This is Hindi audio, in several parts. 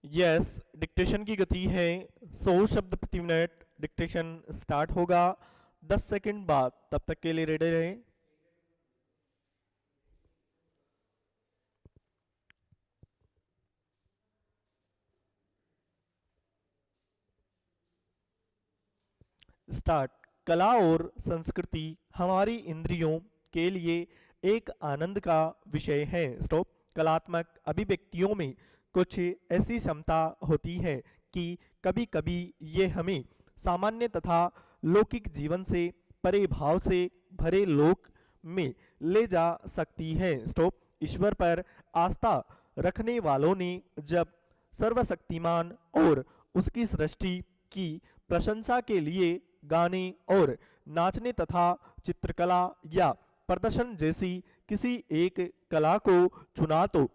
यस, डिक्टेशन की गति है 100 शब्द प्रति मिनट। डिक्टेशन स्टार्ट होगा 10 सेकंड बाद, तब तक के लिए रेडी रहें। स्टार्ट। कला और संस्कृति हमारी इंद्रियों के लिए एक आनंद का विषय है। स्टॉप। कलात्मक अभिव्यक्तियों में कुछ ऐसी क्षमता होती है कि कभी कभी ये हमें सामान्य तथा लौकिक जीवन से परे भाव से भरे लोक में ले जा सकती है। स्टॉप। ईश्वर पर आस्था रखने वालों ने जब सर्वशक्तिमान और उसकी सृष्टि की प्रशंसा के लिए गाने और नाचने तथा चित्रकला या प्रदर्शन जैसी किसी एक कला को चुना तो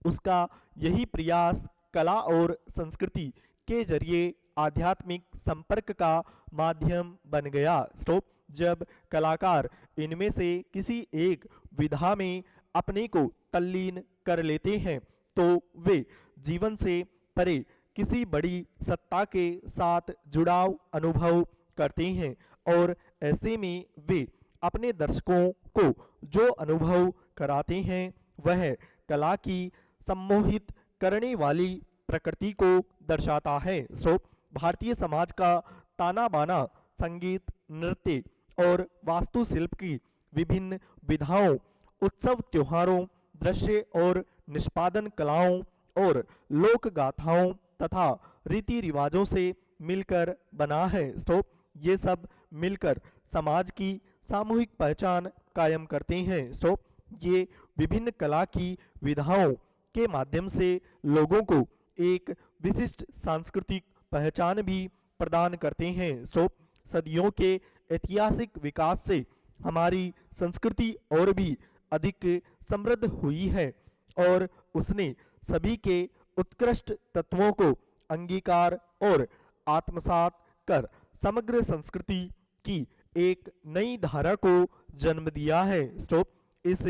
उसका यही प्रयास कला और संस्कृति के जरिए आध्यात्मिक संपर्क का माध्यम बन गया। स्टॉप। जब कलाकार इनमें से किसी एक विधा में अपने को तल्लीन कर लेते हैं तो वे जीवन से परे किसी बड़ी सत्ता के साथ जुड़ाव अनुभव करते हैं और ऐसे में वे अपने दर्शकों को जो अनुभव कराते हैं वह कला की सम्मोहित करने वाली प्रकृति को दर्शाता है। सो भारतीय समाज का ताना बाना संगीत, नृत्य और वास्तुशिल्प की विभिन्न विधाओं, उत्सव त्योहारों, दृश्य और निष्पादन कलाओं और लोक गाथाओं तथा रीति रिवाजों से मिलकर बना है। तो ये सब मिलकर समाज की सामूहिक पहचान कायम करते हैं। तो ये विभिन्न कला की विधाओं के माध्यम से लोगों को एक विशिष्ट सांस्कृतिक पहचान भी प्रदान करते हैं। तो सदियों के ऐतिहासिक विकास से हमारी संस्कृति और भी अधिक समृद्ध हुई है और उसने सभी के उत्कृष्ट तत्वों को अंगीकार और आत्मसात कर समग्र संस्कृति की एक नई धारा को जन्म दिया है। स्टॉप। इस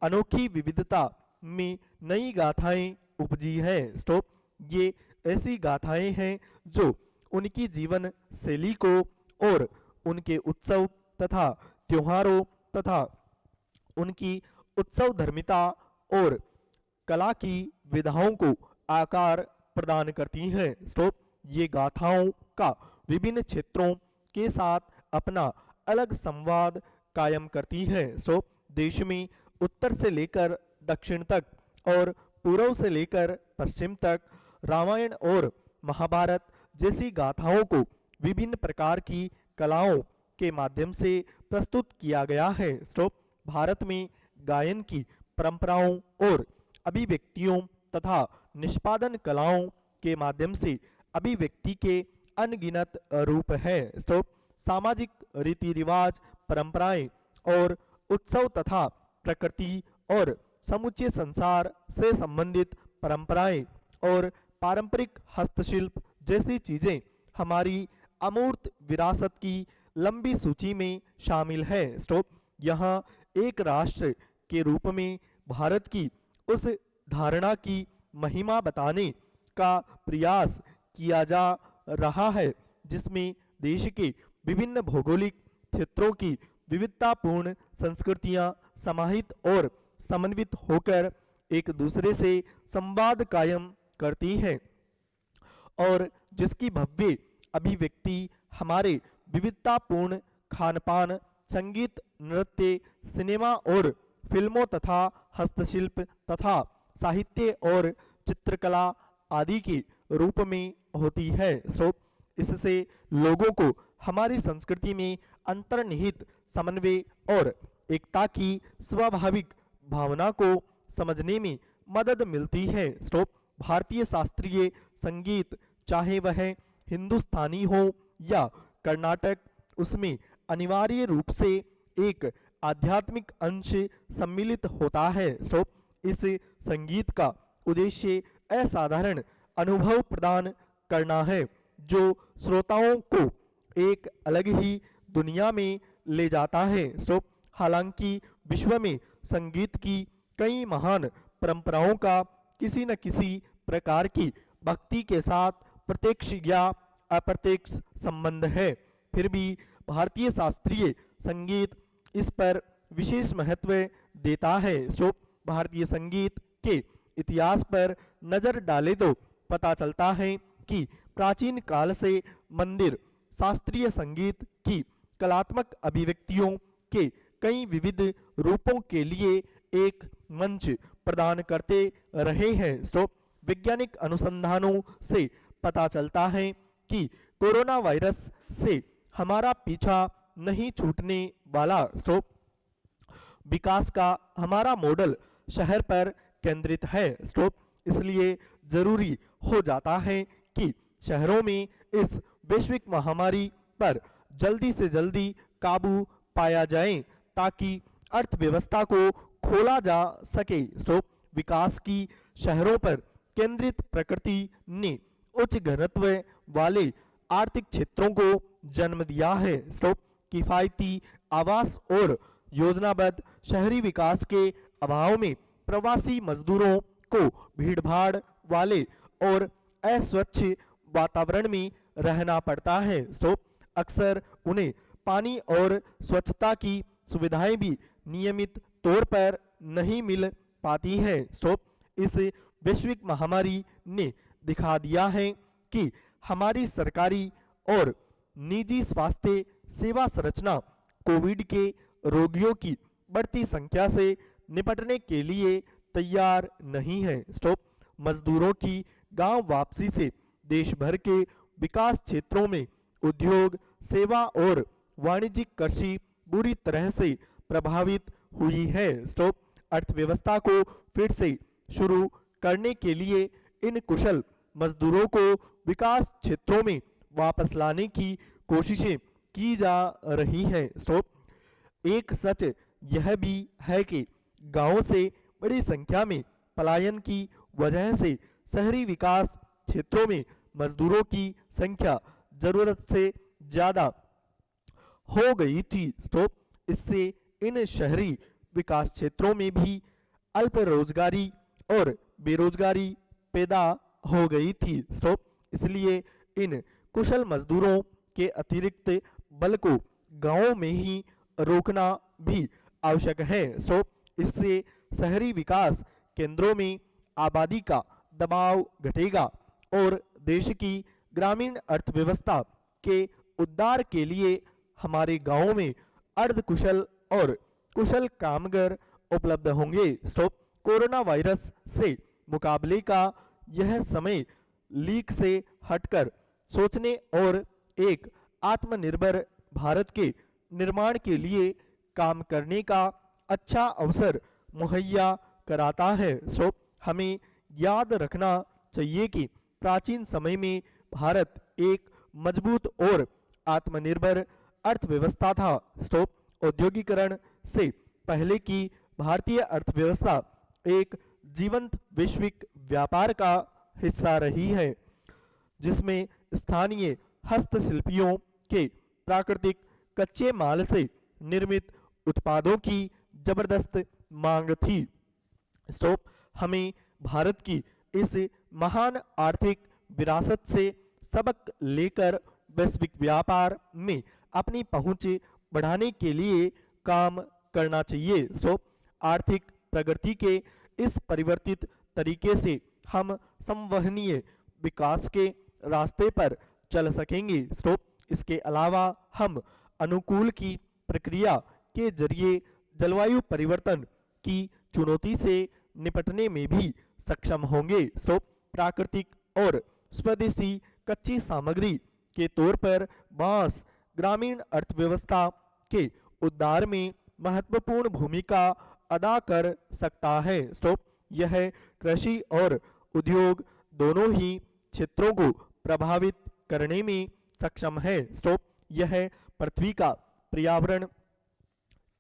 अनोखी विविधता में नई गाथाएं उपजी है। स्टॉप। ये ऐसी गाथाएं हैं जो उनकी जीवन शैली को और उनके उत्सव तथा त्योहारों तथा उनकी उत्सव धर्मिता और कला की विधाओं को आकार प्रदान करती हैं। स्टॉप। ये गाथाओं का विभिन्न क्षेत्रों के साथ अपना अलग संवाद कायम करती है। स्टॉप। देश में उत्तर से लेकर दक्षिण तक और पूर्व से लेकर पश्चिम तक रामायण और महाभारत जैसी गाथाओं को विभिन्न प्रकार की कलाओं के माध्यम से प्रस्तुत किया गया है। स्टॉप। भारत में गायन की परंपराओं और अभिव्यक्तियों तथा निष्पादन कलाओं के माध्यम से अभिव्यक्ति के अनगिनत रूप है। स्टॉप। सामाजिक रीति रिवाज, परंपराएं और उत्सव तथा प्रकृति और समुचे संसार से संबंधित परंपराएं और पारंपरिक हस्तशिल्प जैसी चीजें हमारी अमूर्त विरासत की लंबी सूची में शामिल है। स्टॉप। यहाँ एक राष्ट्र के रूप में भारत की उस धारणा की महिमा बताने का प्रयास किया जा रहा है जिसमें देश के विभिन्न भौगोलिक क्षेत्रों की विविधतापूर्ण संस्कृतियां समाहित और समन्वित होकर एक दूसरे से संवाद कायम करती हैं और जिसकी भव्य अभिव्यक्ति हमारे विविधतापूर्ण खानपान, संगीत, नृत्य, सिनेमा और फिल्मों तथा हस्तशिल्प तथा साहित्य और चित्रकला आदि के रूप में होती है। सो इससे लोगों को हमारी संस्कृति में अंतर्निहित समन्वय और एकता की स्वाभाविक भावना को समझने में मदद मिलती है। स्टॉप। भारतीय शास्त्रीय संगीत चाहे वह हिंदुस्तानी हो या कर्नाटक, उसमें अनिवार्य रूप से एक आध्यात्मिक अंश सम्मिलित होता है। स्टॉप। इस संगीत का उद्देश्य असाधारण अनुभव प्रदान करना है जो श्रोताओं को एक अलग ही दुनिया में ले जाता है। स्टॉप। हालांकि विश्व में संगीत की कई महान परंपराओं का किसी न किसी प्रकार की भक्ति के साथ प्रत्यक्ष या अप्रत्यक्ष संबंध है। फिर भी भारतीय शास्त्रीय संगीत इस पर विशेष महत्व देता है। तो भारतीय संगीत के इतिहास पर नजर डालें तो पता चलता है कि प्राचीन काल से मंदिर शास्त्रीय संगीत की कलात्मक अभिव्यक्तियों के कई विविध रूपों के लिए एक मंच प्रदान करते रहे हैं। तो वैज्ञानिक अनुसंधानों से पता चलता है कि कोरोना वायरस से हमारा पीछा नहीं छूटने वाला। तो विकास का हमारा मॉडल शहर पर केंद्रित है। तो इसलिए जरूरी हो जाता है कि शहरों में इस वैश्विक महामारी पर जल्दी से जल्दी काबू पाया जाए ताकि अर्थव्यवस्था को खोला जा सके। तो विकास की शहरों पर केंद्रित प्रकृति ने उच्च घनत्व वाले आर्थिक क्षेत्रों को जन्म दिया है। तो किफायती आवास और योजनाबद्ध शहरी विकास के अभाव में प्रवासी मजदूरों को भीड़भाड़ वाले और अस्वच्छ वातावरण में रहना पड़ता है। तो अक्सर उन्हें पानी और स्वच्छता की सुविधाएं भी नियमित तौर पर नहीं मिल पाती है। तो इस वैश्विक महामारी ने दिखा दिया है कि हमारी सरकारी और निजी स्वास्थ्य सेवा संरचना कोविड के रोगियों की बढ़ती संख्या से निपटने के लिए तैयार नहीं है। तो मजदूरों की गांव वापसी से देश भर के विकास क्षेत्रों में उद्योग, सेवा और वाणिज्यिक कृषि बुरी तरह से प्रभावित हुई है। तो अर्थव्यवस्था को फिर से शुरू करने के लिए इन कुशल मजदूरों को विकास क्षेत्रों में वापस लाने की कोशिशें की जा रही है। तो एक सच यह भी है कि गांवों से बड़ी संख्या में पलायन की वजह से शहरी विकास क्षेत्रों में मजदूरों की संख्या जरूरत से ज्यादा हो गई थी। तो इससे इन शहरी विकास क्षेत्रों में भी अल्प रोजगारी और बेरोजगारी पैदा हो गई थी। तो इसलिए इन कुशल मजदूरों के अतिरिक्त बल को गांवों में ही रोकना भी आवश्यक है। तो इससे शहरी विकास केंद्रों में आबादी का दबाव घटेगा और देश की ग्रामीण अर्थव्यवस्था के उद्धार के लिए हमारे गांवों में अर्धकुशल और कुशल कामगार उपलब्ध होंगे। तो कोरोना वायरस से मुकाबले का यह समय लीक से हटकर सोचने और एक आत्मनिर्भर भारत के निर्माण के लिए काम करने का अच्छा अवसर मुहैया कराता है। तो हमें याद रखना चाहिए कि प्राचीन समय में भारत एक मजबूत और आत्मनिर्भर अर्थव्यवस्था था। तो औद्योगिकरण से पहले की भारतीय अर्थव्यवस्था एक जीवंत वैश्विक व्यापार का हिस्सा रही है, जिसमें स्थानीय हस्तशिल्पियों के प्राकृतिक कच्चे माल से निर्मित उत्पादों की जबरदस्त मांग थी। तो हमें भारत की इस महान आर्थिक विरासत से सबक लेकर वैश्विक व्यापार में अपनी पहुंच बढ़ाने के लिए काम करना चाहिए। तो आर्थिक प्रगति के इस परिवर्तित तरीके से हम संवहनीय विकास के रास्ते पर चल सकेंगे। तो इसके अलावा हम अनुकूल की प्रक्रिया के जरिए जलवायु परिवर्तन की चुनौती से निपटने में भी सक्षम होंगे। तो प्राकृतिक और स्वदेशी कच्ची सामग्री के तौर पर बांस ग्रामीण अर्थव्यवस्था के उद्धार में महत्वपूर्ण भूमिका अदा कर सकता है। तो यह कृषि और उद्योग दोनों ही क्षेत्रों को प्रभावित करने में सक्षम है। तो यह पृथ्वी का पर्यावरण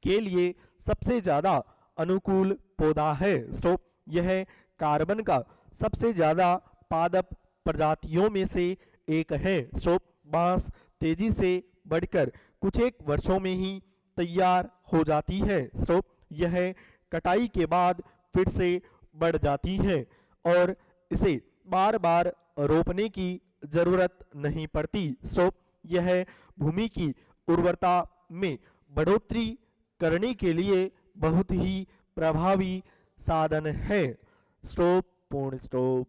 के लिए सबसे ज्यादा अनुकूल पौधा है। तो यह कार्बन का सबसे ज्यादा पादप प्रजातियों में से एक है। तो बांस तेजी से बढ़कर कुछ एक वर्षों में ही तैयार हो जाती है। तो यह कटाई के बाद फिर से बढ़ जाती है और इसे बार बार रोपने की जरूरत नहीं पड़ती। स्टॉप। यह भूमि की उर्वरता में बढ़ोतरी करने के लिए बहुत ही प्रभावी साधन है। स्टॉप। पूर्ण स्टॉप।